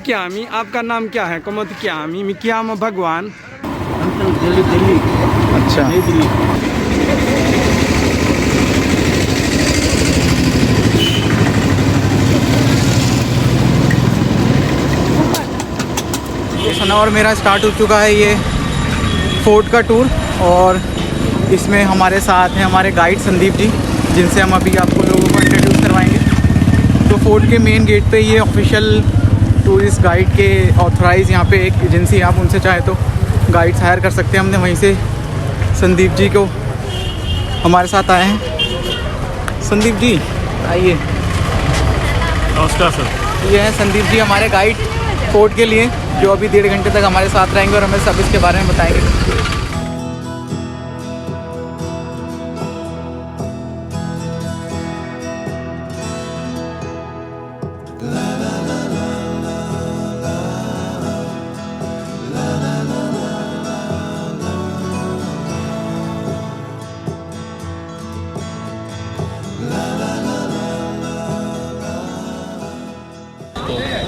मिकियामी, आपका नाम क्या है? कोमोतिकियामी, मिकियाम भगवान। दिल्ली। अच्छा, दिल्ली। सना और मेरा स्टार्ट हो चुका है ये फोर्ट का टूर, और इसमें हमारे साथ हैं हमारे गाइड संदीप जी, जिनसे हम अभी आपको लोगों को इंट्रोड्यूस करवाएंगे। तो फोर्ट के मेन गेट पे ये ऑफिशियल टूरिस्ट गाइड के ऑथराइज यहाँ पे एक एजेंसी है, आप उनसे चाहे तो गाइड्स हायर कर सकते हैं। हमने वहीं से संदीप जी को हमारे साथ आए हैं। संदीप जी आइए। नमस्कार सर। ये हैं संदीप जी हमारे गाइड फोर्ट के लिए, जो अभी 1.5 घंटे तक हमारे साथ रहेंगे और हमें सब इसके बारे में बताएंगे।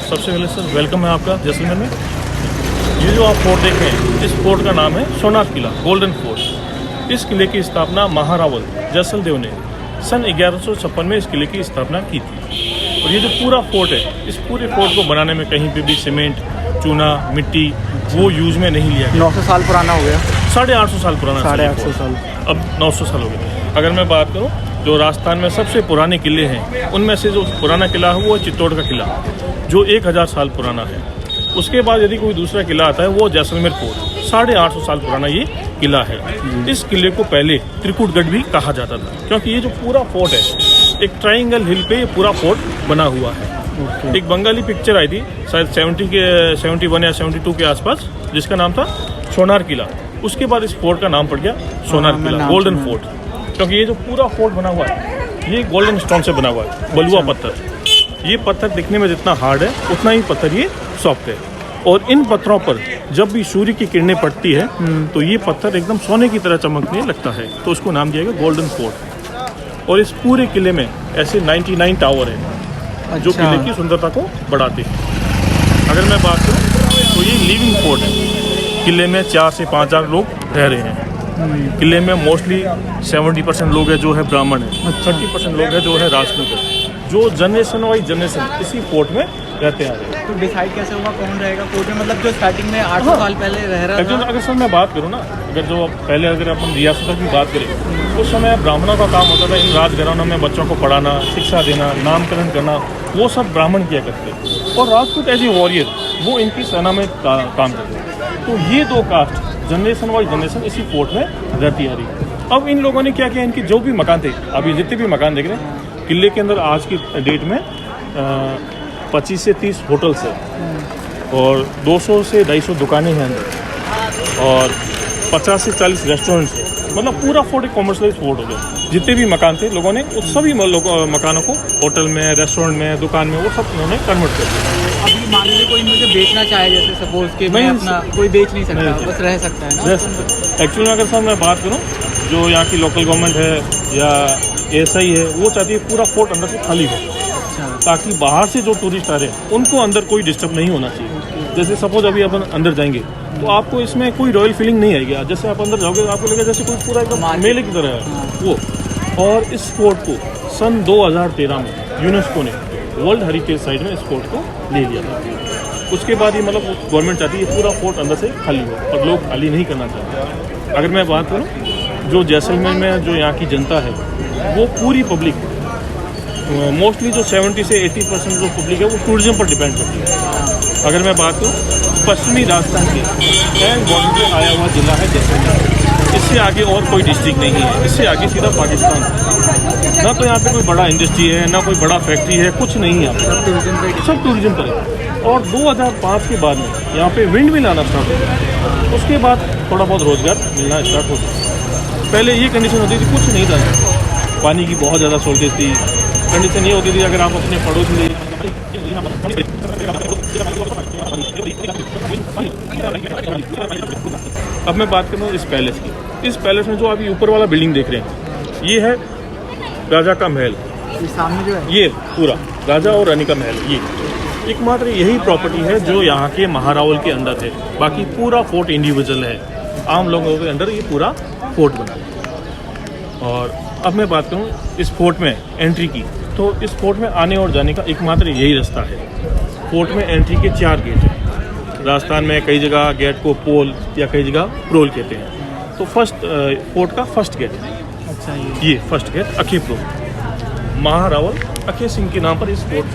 सबसे पहले सर वेलकम है आपका जैसलमेर में। ये जो आप फोर्ट देख रहे हैं, इस फोर्ट का नाम है सोनार किला, गोल्डन फोर्ट। इस किले की स्थापना महारावल जैसलदेव ने सन 1156 में इस किले की स्थापना की थी। और ये जो पूरा फोर्ट है, इस पूरे फोर्ट को बनाने में कहीं पे भी सीमेंट, चूना, मिट्टी वो यूज़ में नहीं लिया गया। 900 साल पुराना हो गया। 850 साल पुराना। 850 साल, अब 900 साल हो गए। अगर मैं बात करूँ जो राजस्थान में सबसे पुराने किले हैं, उनमें से जो पुराना किला है वो चित्तौड़ का किला, जो 1000 साल पुराना है। उसके बाद यदि कोई दूसरा किला आता है वो जैसलमेर फोर्ट, 850 साल पुराना ये किला है। इस किले को पहले त्रिकुटगढ़ भी कहा जाता था, क्योंकि ये जो पूरा फोर्ट है एक ट्रायंगल हिल पे ये पूरा फोर्ट बना हुआ है। एक बंगाली पिक्चर आई थी शायद 71 या 72 के आसपास, जिसका नाम था सोनार किला। उसके बाद इस फोर्ट का नाम पड़ गया सोनार किला, गोल्डन फोर्ट, क्योंकि ये जो पूरा फोर्ट बना हुआ है ये गोल्डन स्टोन से बना हुआ है, बलुआ पत्थर। ये पत्थर दिखने में जितना हार्ड है उतना ही पत्थर ये सॉफ्ट है। और इन पत्थरों पर जब भी सूर्य की किरणें पड़ती है तो ये पत्थर एकदम सोने की तरह चमकने लगता है, तो उसको नाम दिया गया गोल्डन फोर्ट। और इस पूरे किले में ऐसे 99 टावर हैं जो किले की सुंदरता को बढ़ाते हैं। अगर मैं बात करूँ तो ये लिविंग फोर्ट है। किले में 4 से 5 हज़ार लोग रह रहे हैं। किले में मोस्टली 70% लोग हैं जो है ब्राह्मण है, 30% लोग हैं जो है राजपूत है, जो जनरेशन वाइज जनरेशन इसी फोर्ट में रहते हैं। तो डिसाइड कैसे होगा कौन रहेगा फोर्ट में? मतलब जो स्टार्टिंग में 800 साल पहले रह रहा था। अगर सर मैं बात करूँ ना, अगर अपन रियासतों की बात करें, उस समय ब्राह्मणों का काम होता था इन राजघरानों में बच्चों को पढ़ाना, शिक्षा देना, नामकरण करना, वो सब ब्राह्मण किया करते। और राजपूत एज ए वॉरियर वो इनकी सेना में काम करते। तो ये दो कास्ट जनरेशन वाइज जनरेशन इसी फोर्ट में रहती आ रही। अब इन लोगों ने क्या किया, इनके जो भी मकान थे, अभी जितने भी मकान देख रहे हैं किले के अंदर आज की डेट में 25 से 30 होटल्स है, और 200 से 250 दुकानें हैं अंदर, और 50 से 40 रेस्टोरेंट्स हैं। मतलब पूरा फोर्ट एक कॉमर्शियलाइज फोर्ट हो गया। जितने भी मकान थे लोगों ने उस सभी मकानों को होटल में, रेस्टोरेंट में, दुकान में, वो सब उन्होंने कन्वर्ट कर दिया। अभी मान लीजिए कोई मुझे बेचना चाहे, जैसे सपोज कि मैं अपना, कोई बेच नहीं सकता, बस रह सकता है ना? एक्चुअली अगर सर मैं बात करूँ, जो यहाँ की लोकल गवर्नमेंट है या एएसआई है, वो चाहती है पूरा फोर्ट अंदर से खाली हो, ताकि बाहर से जो टूरिस्ट आ रहे हैं उनको अंदर कोई डिस्टर्ब नहीं होना चाहिए। जैसे सपोज अभी अपन अंदर जाएंगे तो आपको इसमें कोई रॉयल फीलिंग नहीं आएगी। जैसे आप अंदर जाओगे आपको लगेगा जैसे कोई पूरा एकदम मेले की तरह है वो। और इस फोर्ट को सन 2013 में यूनेस्को ने वर्ल्ड हेरिटेज साइट में इस फोर्ट को ले लिया था। उसके बाद ये मतलब गवर्नमेंट चाहती है पूरा फोर्ट अंदर से खाली हो, और लोग खाली नहीं करना चाहते। अगर मैं बात करूँ, जो जैसलमेर में जो यहाँ की जनता है वो पूरी पब्लिक, मोस्टली जो 70 से 80% जो पब्लिक है वो टूरिज्म पर डिपेंड करती है। अगर मैं बात करूँ, पश्चिमी राजस्थान के बैंक बॉर्डर पे आया हुआ जिला है जैसलमेर। इससे आगे और कोई डिस्ट्रिक्ट नहीं है, इससे आगे सीधा पाकिस्तान है। ना तो यहाँ पे कोई बड़ा इंडस्ट्री है, ना कोई बड़ा फैक्ट्री है, कुछ नहीं है यहाँ पे, सब टूरिज्म पर है। और 2005 के बाद में यहाँ पे विंड मिल आना स्टार्ट हो गया। उसके बाद थोड़ा बहुत रोजगार मिलना स्टार्ट हो गया। पहले ये कंडीशन होती थी, कुछ नहीं था, पानी की बहुत ज़्यादा शॉर्टेज थी। कंडीशन ये होती थी, अगर आप अपने पड़ोस में अब मैं बात करूँ इस पैलेस की। इस पैलेस में जो अभी ऊपर वाला बिल्डिंग देख रहे हैं, ये है राजा का महल। सामने जो है ये पूरा राजा और रानी का महल। ये एकमात्र यही प्रॉपर्टी है जो यहाँ के महारावल के अंदर है, बाकी पूरा फोर्ट इंडिविजुअल है। आम लोगों के अंदर ये पूरा फोर्ट बना है। और अब मैं बात करूँ इस फोर्ट में एंट्री की, तो इस फोर्ट में आने और जाने का एकमात्र यही रास्ता है। फोर्ट में एंट्री के 4 गेट हैं। राजस्थान में कई जगह गेट को पोल या कई जगह प्रोल कहते हैं। तो फोर्ट का फर्स्ट गेट है, अच्छा ये फर्स्ट गेट अखे प्रोल, महारावल अखे सिंह के नाम पर इस फोर्ट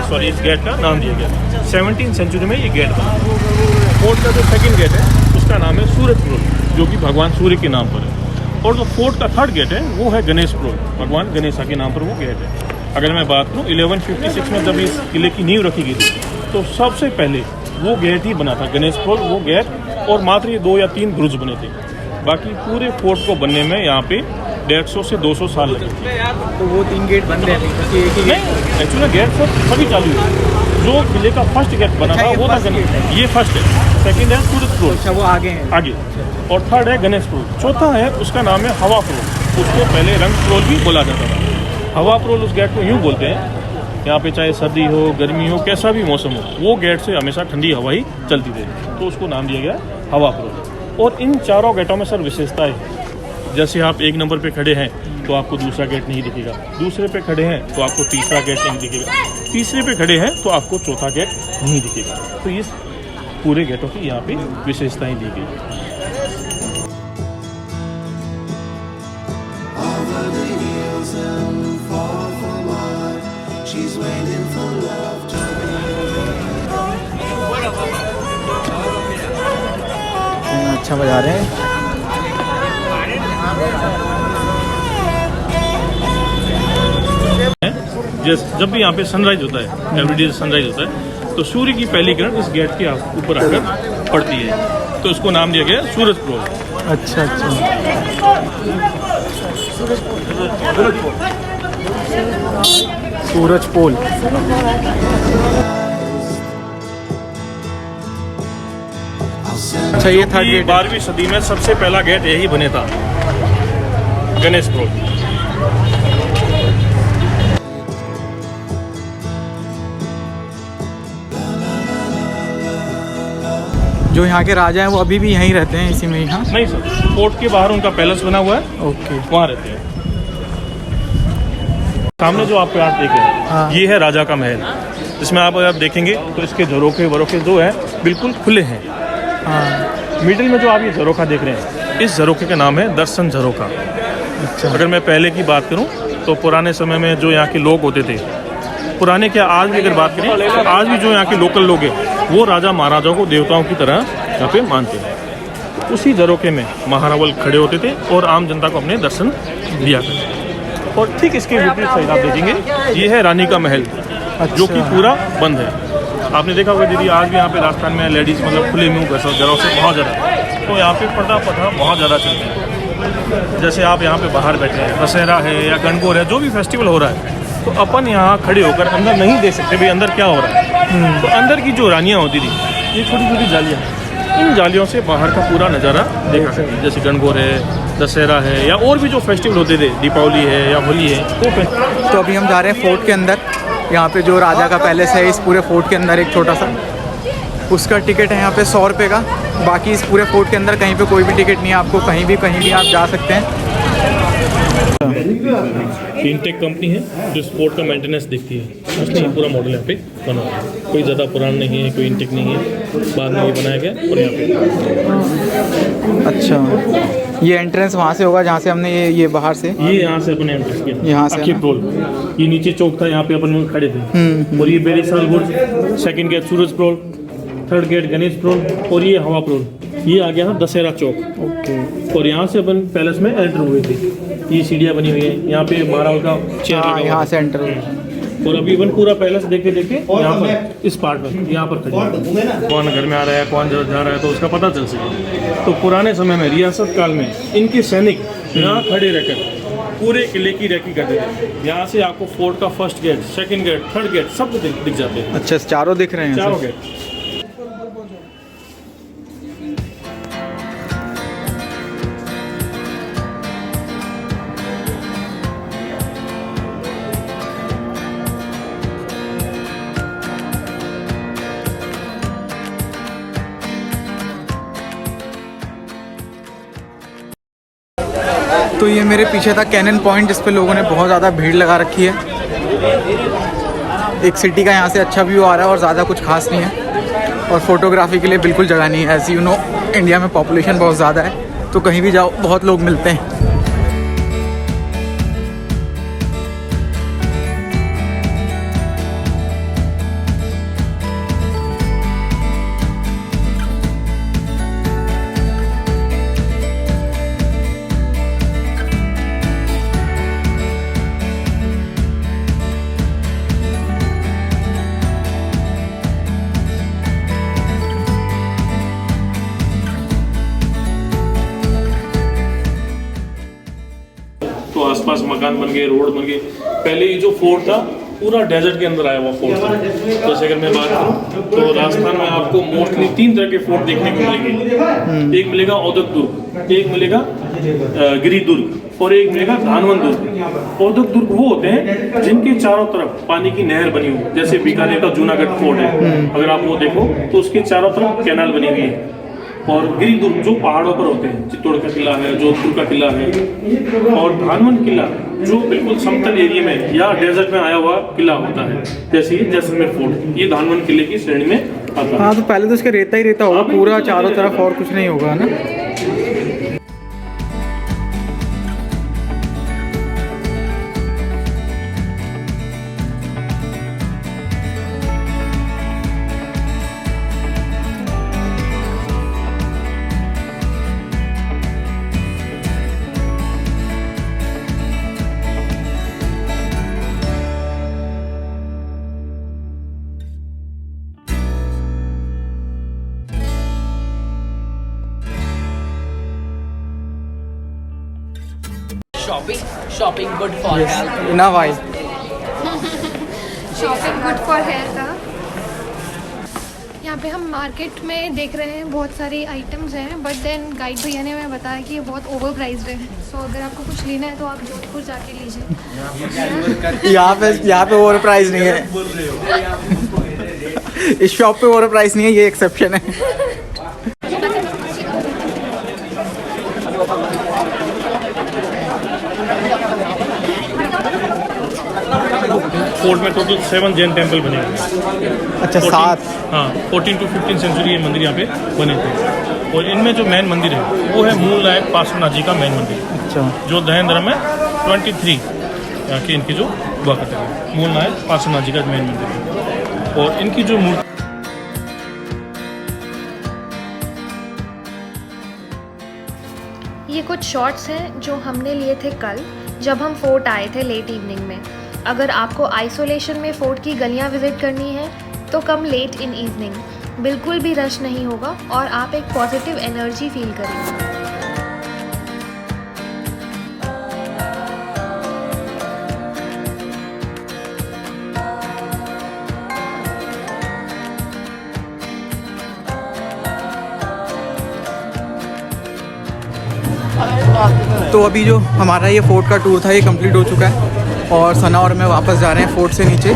को इस गेट का नाम दिया गया। 17वीं सेंचुरी में ये गेट बना। फोर्ट का जो सेकंड गेट है उसका नाम है सूरज प्रोल, जो कि भगवान सूर्य के नाम पर है। और जो फोर्ट का थर्ड गेट है वो है गणेश प्रोल, भगवान गणेशा के नाम पर वो गेट है। अगर मैं बात करूँ 1156 में जब इस किले की नींव रखी गई थी, तो सबसे पहले वो गेट ही बना था गणेश प्रोल, वो गेट। और मात्र ये 2 या 3 ब्रुज बने थे। बाकी पूरे फोर्ट को बनने में यहाँ पे 150 से 200 साल लगे। तो वो 3 गेट बंद है अभी, एक ही गेट? नहीं, एक्चुअली गेट सब सभी चालू है। जो किले का फर्स्ट गेट बना था वो था गणेश, ये फर्स्ट है। सेकंड है सूरज प्रोल, अच्छा वो आगे है आगे। और थर्ड है गणेश प्रोल। चौथा है उसका नाम है हवा प्रोल, उसको पहले रंग प्रोल भी बोला जाता था। हवा प्रोल उस गेट को यूँ बोलते हैं, यहाँ पे चाहे सर्दी हो गर्मी हो कैसा भी मौसम हो, वो गेट से हमेशा ठंडी हवा ही चलती थी, तो उसको नाम दिया गया हवा प्रोल। और इन चारों गेटों में सर विशेषताएं हैं। जैसे आप 1 नंबर पे खड़े हैं तो आपको दूसरा गेट नहीं दिखेगा, दूसरे पे खड़े हैं तो आपको तीसरा गेट नहीं दिखेगा, तीसरे पे खड़े हैं तो आपको चौथा गेट नहीं दिखेगा। तो इस पूरे गेटों की यहाँ पे विशेषताएं दी गई। अच्छा बजा रहे हैं। जब भी यहाँ पे सनराइज होता है, एवरीडे सनराइज होता है, तो सूर्य की पहली किरण इस गेट के ऊपर आकर पड़ती है, तो इसको नाम दिया गया सूरज प्रोल। अच्छा अच्छा, सूरज पोल। अच्छा ये थर्ड गेट 12वीं सदी में सबसे पहला गेट यही बने था, गणेश प्रोल। जो यहाँ के राजा हैं वो अभी भी यहीं रहते हैं, इसी में ही? हाँ नहीं सर, फोर्ट के बाहर उनका पैलेस बना हुआ है, ओके, वहाँ रहते हैं। सामने जो आपको आप देख रहे हैं, हाँ। ये है राजा का महल। इसमें आप देखेंगे तो इसके झरोखे वरोखे जो है बिल्कुल खुले हैं। हाँ। मिडिल में जो आप ये झरोखा देख रहे हैं, इस झरोखे का नाम है दर्शन झरोखा। अच्छा, अगर मैं पहले की बात करूं तो पुराने समय में जो यहाँ के लोग होते थे, पुराने क्या आज भी अगर बात करें, आज भी जो यहाँ के लोकल लोग हैं वो राजा महाराजाओं को देवताओं की तरह यहाँ पे मानते हैं। उसी झरोखे में महारावल खड़े होते थे और आम जनता को अपने दर्शन दिया करते थे। और ठीक इसके विपरीत साइड आप देखेंगे, ये है रानी का महल, जो कि पूरा बंद है। आपने देखा होगा दीदी, आज भी यहाँ पे राजस्थान में लेडीज़ मतलब खुले मुँह घरों से बहुत ज़्यादा, तो यहाँ पे पर्दा पठा बहुत ज़्यादा चलता है। जैसे आप यहाँ पे बाहर बैठे हैं, दशहरा है या गणगौर है, जो भी फेस्टिवल हो रहा है, तो अपन यहाँ खड़े होकर अंदर नहीं देख सकते भाई अंदर क्या हो रहा है। तो अंदर की जो रानियाँ होती थी, ये छोटी छोटी जालियाँ, इन जालियों से बाहर का पूरा नज़ारा देखा सकते हैं। जैसे गणगौर है, दशहरा है, या और भी जो फेस्टिवल होते थे, दीपावली है या होली है, वो। तो अभी हम जा रहे हैं फोर्ट के अंदर। यहाँ पे जो राजा का पैलेस है, इस पूरे फोर्ट के अंदर एक छोटा सा, उसका टिकट है यहाँ पे 100 रुपये का। बाकी इस पूरे फोर्ट के अंदर कहीं पे कोई भी टिकट नहीं है, आपको कहीं भी आप जा सकते हैं। इंटेक कंपनी है जो स्पोर्ट का मेंटेनेंस देखती है, उसका पूरा मॉडल यहाँ पे बना हुआ है। कोई ज़्यादा पुराना नहीं है, कोई इंटेक नहीं है, बाद में ये बनाया गया। और यहाँ पे अच्छा, ये एंट्रेंस वहाँ से होगा जहाँ से हमने ये बाहर से, ये यहाँ से अपने एंट्रेंस किया, यहाँ से अखे प्रोल। ये नीचे चौक था, यहाँ पे अपन खड़े थे। और ये बेरीसाल गुर्ज, सेकंड गेट सूरज प्रोल, थर्ड गेट गणेश प्रोल, और ये हवा प्रोल। ये आ गया दशहरा चौक। ओके। और यहाँ से अपन पैलेस में एंटर हुए थे। ये सीढ़ियाँ बनी हुई है, यहाँ पे महारावल का चेयर लगा हुआ है। यहाँ से एंटर हुए। और अभी अपन पूरा पैलेस देखते देखते यहाँ पर इस पार्ट में यहाँ पर खड़े, कौन घर में आ रहा है, कौन जा रहा है, तो उसका पता चल सके। तो पुराने समय में रियासत काल में इनके सैनिक यहाँ खड़े रहकर पूरे किले की रैकी करते थे। यहाँ से आपको फोर्ट का first gate, second gate, third gate सब दिख जाते हैं। अच्छा, चारों दिख रहे हैं? चारों गेट। तो ये मेरे पीछे था कैनन पॉइंट, जिस पे लोगों ने बहुत ज़्यादा भीड़ लगा रखी है। एक सिटी का यहाँ से अच्छा व्यू आ रहा है और ज़्यादा कुछ खास नहीं है, और फोटोग्राफी के लिए बिल्कुल जगह नहीं है। ऐसे यू नो इंडिया में पॉपुलेशन बहुत ज़्यादा है, तो कहीं भी जाओ बहुत लोग मिलते हैं। तो आसपास मकान बन गए, रोड बन गए। पहले ये जो फोर्ट था पूरा डेजर्ट के अंदर आया हुआ फोर्ट था। जैसे अगर मैं बात करूँ तो राजस्थान में आपको मोस्टली 3 तरह के फोर्ट देखने को मिलेंगे। एक मिलेगा औदक दुर्ग, एक मिलेगा गिरी दुर्ग और एक मिलेगा धानवन दुर्ग। औदक दुर्ग वो होते हैं जिनके चारों तरफ पानी की नहर बनी हुई, जैसे बीकानेर का जूनागढ़ फोर्ट है, अगर आप वो देखो तो उसके चारों तरफ कैनाल बनी हुई है। और गिरी दुर्ग जो पहाड़ों पर होते हैं, चित्तौड़ का किला है, जोधपुर का किला है, और धानवन किला जो बिल्कुल समतल एरिया में या डेजर्ट में आया हुआ किला होता है, जैसे ये जैसलमेर फोर्ट, ये धानवन किले की श्रेणी में आता है। हाँ, तो पहले तो इसका रेता ही रेता होगा पूरा चारों तरफ, और कुछ नहीं होगा ना। Shopping good for health. ना भाई, शॉपिंग गुड फॉर हेयर का। यहाँ पे हम मार्केट में देख रहे हैं बहुत सारी आइटम्स हैं, बट देन गाइड भैया ने हमें बताया कि ये बहुत ओवर प्राइस्ड है। सो अगर आपको कुछ लेना है तो आप जोधपुर जाके लीजिए। यहाँ पे ओवर प्राइस नहीं है। इस शॉप पे ओवर प्राइस नहीं है, ये एक्सेप्शन है। फोर्ट में टोटल 7 जैन टेम्पल बने हुए हैं। अच्छा, 7। हाँ, 14 to 15 सेंचुरी ये मंदिर यहाँ पे बने थे। और इनमें जो मेन मंदिर है वो है मूल नायक पार्श्वनाथ जी का मेन मंदिर, अच्छा, जो दहेंद्र में 23 यहाँ की इनकी जो हुआ करते हैं, मूल नायक पार्श्वनाथ जी का मेन मंदिर है। और इनकी जो मूर्ति ये कुछ शॉट्स हैं जो हमने लिए थे कल जब हम फोर्ट आए थे लेट इवनिंग में। अगर आपको आइसोलेशन में फोर्ट की गलियां विजिट करनी है तो कम लेट इन इवनिंग, बिल्कुल भी रश नहीं होगा और आप एक पॉजिटिव एनर्जी फील करेंगे। तो अभी जो हमारा ये फोर्ट का टूर था ये कंप्लीट हो चुका है, और सना और मैं वापस जा रहे हैं फोर्ट से नीचे।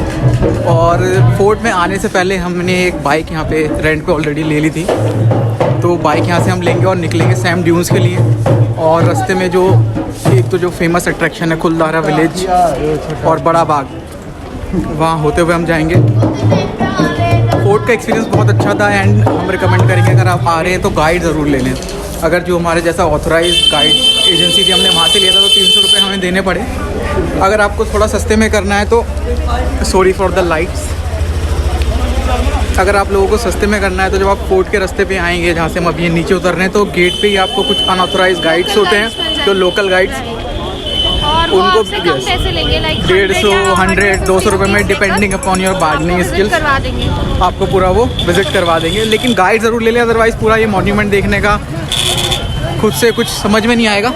और फोर्ट में आने से पहले हमने एक बाइक यहाँ पे रेंट पे ऑलरेडी ले ली थी, तो बाइक यहाँ से हम लेंगे और निकलेंगे सैम ड्यून्स के लिए। और रास्ते में जो एक तो जो फेमस अट्रैक्शन है कुलधारा विलेज और बड़ा बाग, वहाँ होते हुए हम जाएंगे। फोर्ट का एक्सपीरियंस बहुत अच्छा था, एंड हम रिकमेंड करेंगे अगर आप आ रहे हैं तो गाइड ज़रूर ले लें। अगर जो हमारे जैसा ऑथराइज गाइड एजेंसी थी, हमने वहाँ से लिया था, तो 300 रुपये हमें देने पड़े। अगर आपको थोड़ा सस्ते में करना है तो सॉरी फॉर द लाइट्स, अगर आप लोगों को सस्ते में करना है तो जब आप फोर्ट के रास्ते पे आएंगे, जहाँ से हम अभी नीचे उतर रहे हैं, तो गेट पे ही आपको कुछ अनऑथराइज गाइड्स होते हैं, जो लोकल गाइड्स, उनको 150, 200 रुपये में depending upon your bargaining skills आपको पूरा वो विजिट करवा देंगे। लेकिन गाइड ज़रूर ले लें, अदरवाइज़ पूरा ये मॉन्यूमेंट देखने का खुद से कुछ समझ में नहीं आएगा।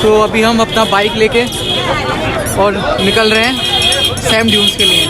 तो अभी हम अपना बाइक लेके और निकल रहे हैं सैम ड्यून्स के लिए।